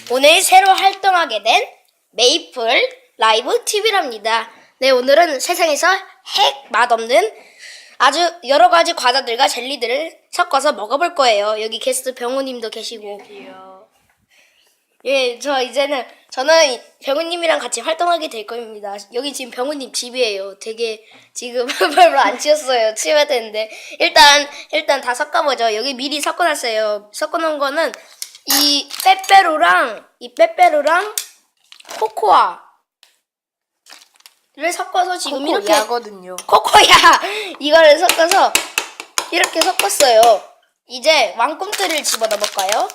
오늘 새로 활동하게 된 메이플 라이브 TV랍니다. 네, 오늘은 세상에서 핵 맛없는 아주 여러 가지 과자들과 젤리들을 섞어서 먹어볼 거예요. 여기 게스트 병우님도 계시고. 예, 저는 병우님이랑 같이 활동하게 될 겁니다. 여기 지금 병우님 집이에요. 되게 지금 별로 안 치웠어요. 치워야 되는데. 일단 다 섞어보죠. 여기 미리 섞어놨어요. 섞어놓은 거는 이 빼빼로랑 코코아를 섞어서 지금 이렇게 야거든요. 코코야 이거를 섞어서 이렇게 섞었어요. 이제 왕꿈틀을 집어넣어 볼까요?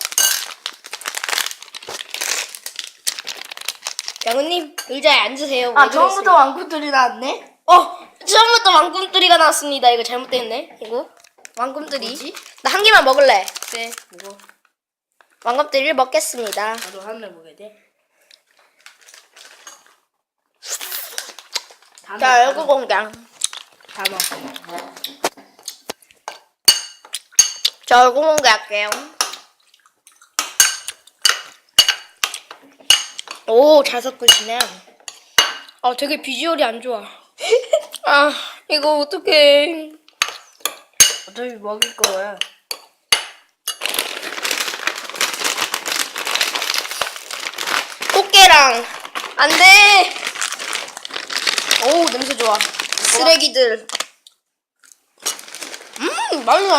병우님 의자에 앉으세요. 왜 처음부터 그러세요? 왕꾸들이 나왔네? 처음부터 왕꿈틀이가 나왔습니다. 이거 잘못됐네. 이거 왕꿈틀이. 뭐지? 나 한 개만 먹을래. 네, 이거. 왕꿈틀이를 먹겠습니다. 나도 하나 먹어야 돼. 자, 여기 공장. 다 넣어. 저 얼굴 공개할게요. 오, 잘 섞으시네. 되게 비주얼이 안 좋아. 이거 어떡해. 어차피 먹을 거야. 꽃게랑 안 돼. 오, 냄새 좋아. 쓰레기들. 맛있네.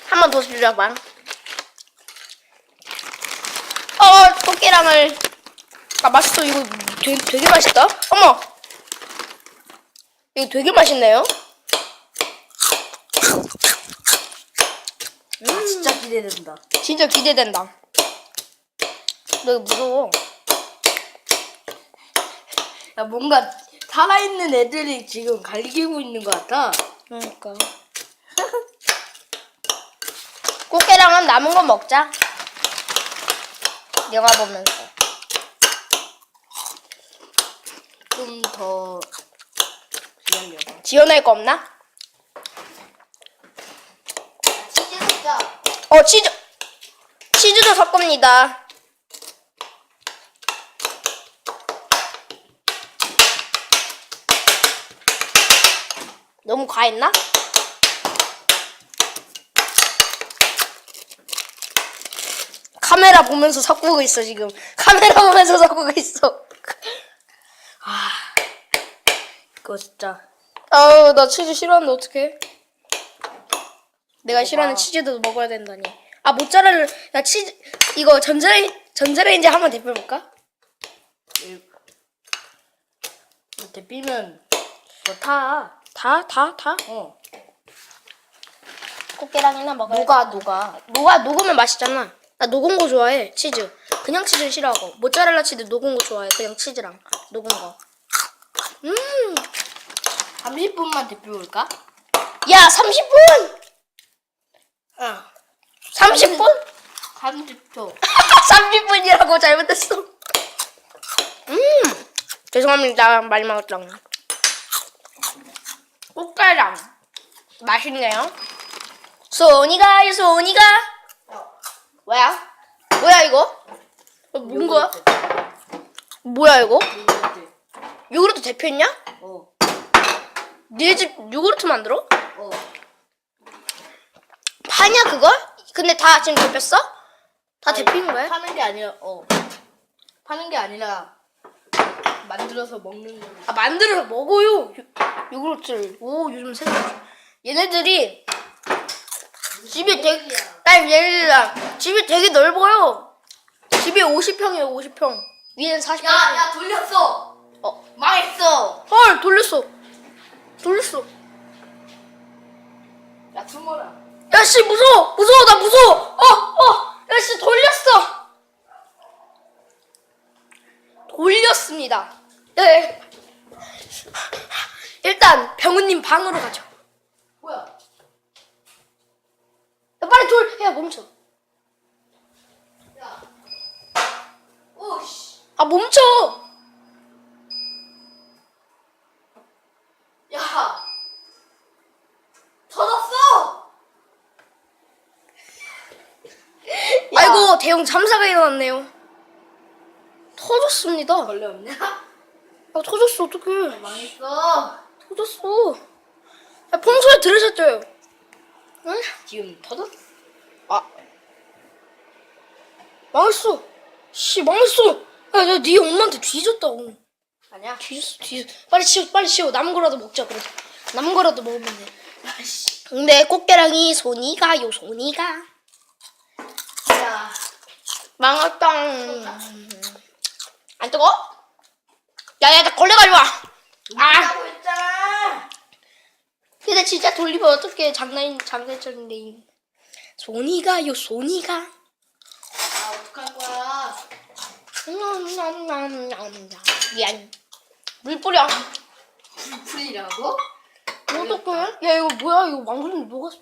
한 번 더 주려봐. 꽃게랑을. 맛있어. 이거 되게 맛있다. 어머. 이거 되게 맛있네요. 진짜 기대된다. 진짜 기대된다. 너 이거 무서워. 야, 뭔가 살아있는 애들이 지금 갈기고 있는 것 같아. 그러니까. 꽃게랑은 남은 거 먹자. 영화 보면서. 좀 더 기다려봐. 지원할 거 없나? 치즈 숫자. 치즈도 섞습니다. 너무 과했나? 카메라 보면서 섞고 있어, 지금. 카메라 보면서 섞고 있어. 이거 진짜. 나 치즈 싫어하는데 어떡해? 내가 싫어하는 치즈도 먹어야 된다니. 모짜렐라, 치즈, 이거 전자레인지 한번 데펴볼까? 이렇게 삐면 너 타. 다? 꽃게랑이나 먹어야 녹아. 녹으면 맛있잖아. 나 녹은 거 좋아해, 치즈. 그냥 치즈는 싫어하고. 모짜렐라 치즈 녹은 거 좋아해, 그냥 치즈랑. 녹은 거. 30분만 데펴볼까? 야, 30분! 30분? 30초. 30분이라고 잘못했어. 죄송합니다. 많이 먹었다. 꽃게랑. 맛있네요. 소니가. 뭐야, 이거? 뭔 거야? 뭐야, 이거? 요구르트 대표했냐? 니네 집 요구르트 만들어? 파냐, 그걸? 근데 다 지금 대폈어? 다 대피는 거야? 파는 게 아니라 파는 게 아니라 만들어서 먹는 거. 만들어서 먹어요. 요구르트를. 오, 요즘 새로운. 얘네들이 집이 되게 넓어요. 집이 50평이에요, 50평. 위에는 40평. 야 돌렸어. 망했어. 헐, 돌렸어. 야 숨어라. 야, 씨, 무서워, 나 무서워. 야, 씨, 돌렸습니다. 네. 일단 병우님 방으로 가죠. 뭐야? 야, 빨리 야, 멈춰. 야. 오씨. 멈춰. 야. 터졌어. 아이고, 대형 참사가 일어났네요. 터졌습니다. 벌레 없냐? 아, 터졌어, 어떡해. 망했어. 터졌어. 야, 평소에 들으셨죠? 응? 지금 터졌? 아. 망했어. 씨, 망했어. 야, 네 엄마한테 뒤졌다고. 아니야. 뒤졌어. 빨리 치워, 빨리 치워. 남은 거라도 먹자, 그래도. 남은 거라도 먹으면 돼. 아씨. 근데 꽃게랑이 손이 가요, 손이 가. 자. 망했다. 안 뜨거? 야, 나 걸레 가져와. 아. 하고 있잖아. 근데 진짜 돌리면 어떡해. 장난처럼데. 손이 가요, 손이 가. 아, 어떡할 거야? 미안. 물 뿌려. 풀이라고? 어떡해? 야, 이거 뭐야? 이거 망설임 녹았어.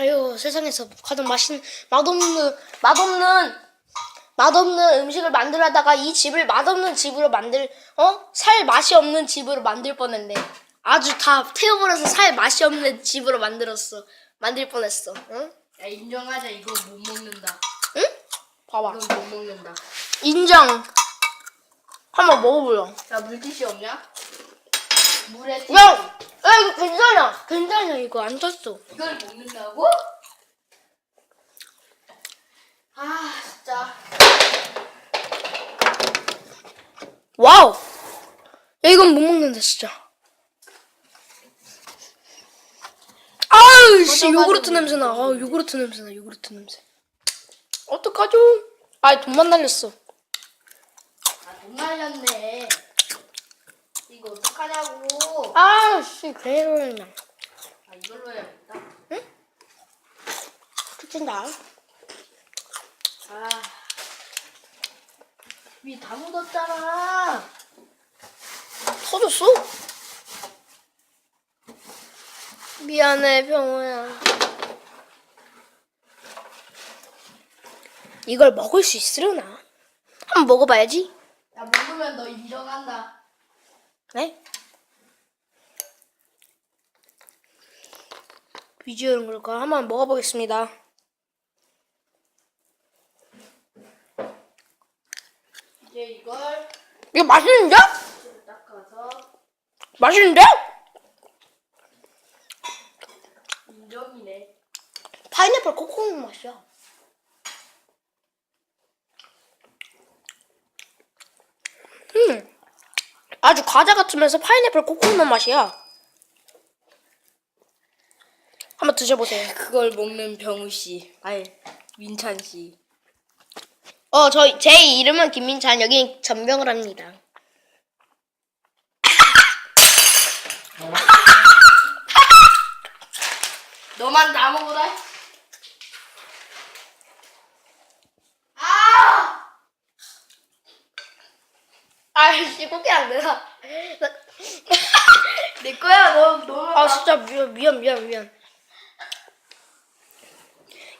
아유, 세상에서 가장 맛없는 음식을 만들다가 이 집을 맛없는 집으로 살 맛이 없는 집으로 만들 뻔했네. 아주 다 태워버려서 살 맛이 없는 집으로 만들 뻔했어. 응? 야, 인정하자. 이거 못 먹는다. 응? 봐봐. 이건 못 먹는다. 인정. 한번 먹어보려. 야, 물티슈 없냐? 물에 티슈. 야, 이거 괜찮아. 괜찮아. 이거 안 탔어. 이걸 먹는다고? 아, 진짜. 와우. 야, 이건 못 먹는다 진짜. 아유, 씨, 요구르트 냄새나. 아, 요구르트 냄새. 어떡하죠? 아, 돈만 날렸어. 아, 돈 날렸네. 이거 어떡하냐고. 아, 씨, 개소리나. 아, 이걸로 해야겠다. 죽진다. 아. 위 다 묻었잖아. 터졌어? 미안해, 병호야. 이걸 먹을 수 있으려나? 한번 먹어봐야지. 야, 먹으면 너 인정한다. 네? 비주얼은 그럴까? 한번 먹어보겠습니다. 이제 이걸 이거 맛있는데? 닦아서 맛있는데? 인정이네. 파인애플 코코넛 맛이야. 아주 과자 같으면서 파인애플 코코넛 맛이야. 한번 드셔보세요. 그걸 먹는 병우 씨. 아니, 민찬 씨. 제 이름은 김민찬. 여기 전병을 합니다. 너만 다 먹어라. 아! 아이씨, 꽃게 안 되나? 내 거야. 너. 아, 진짜 미안.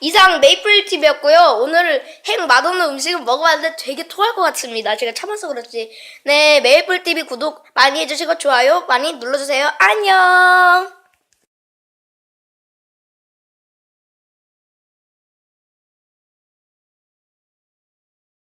이상 메이플TV였고요. 오늘 핵 맛없는 음식을 먹어봤는데 되게 토할 것 같습니다. 제가 참아서 그렇지. 네, 메이플TV 구독 많이 해주시고 좋아요 많이 눌러주세요. 안녕.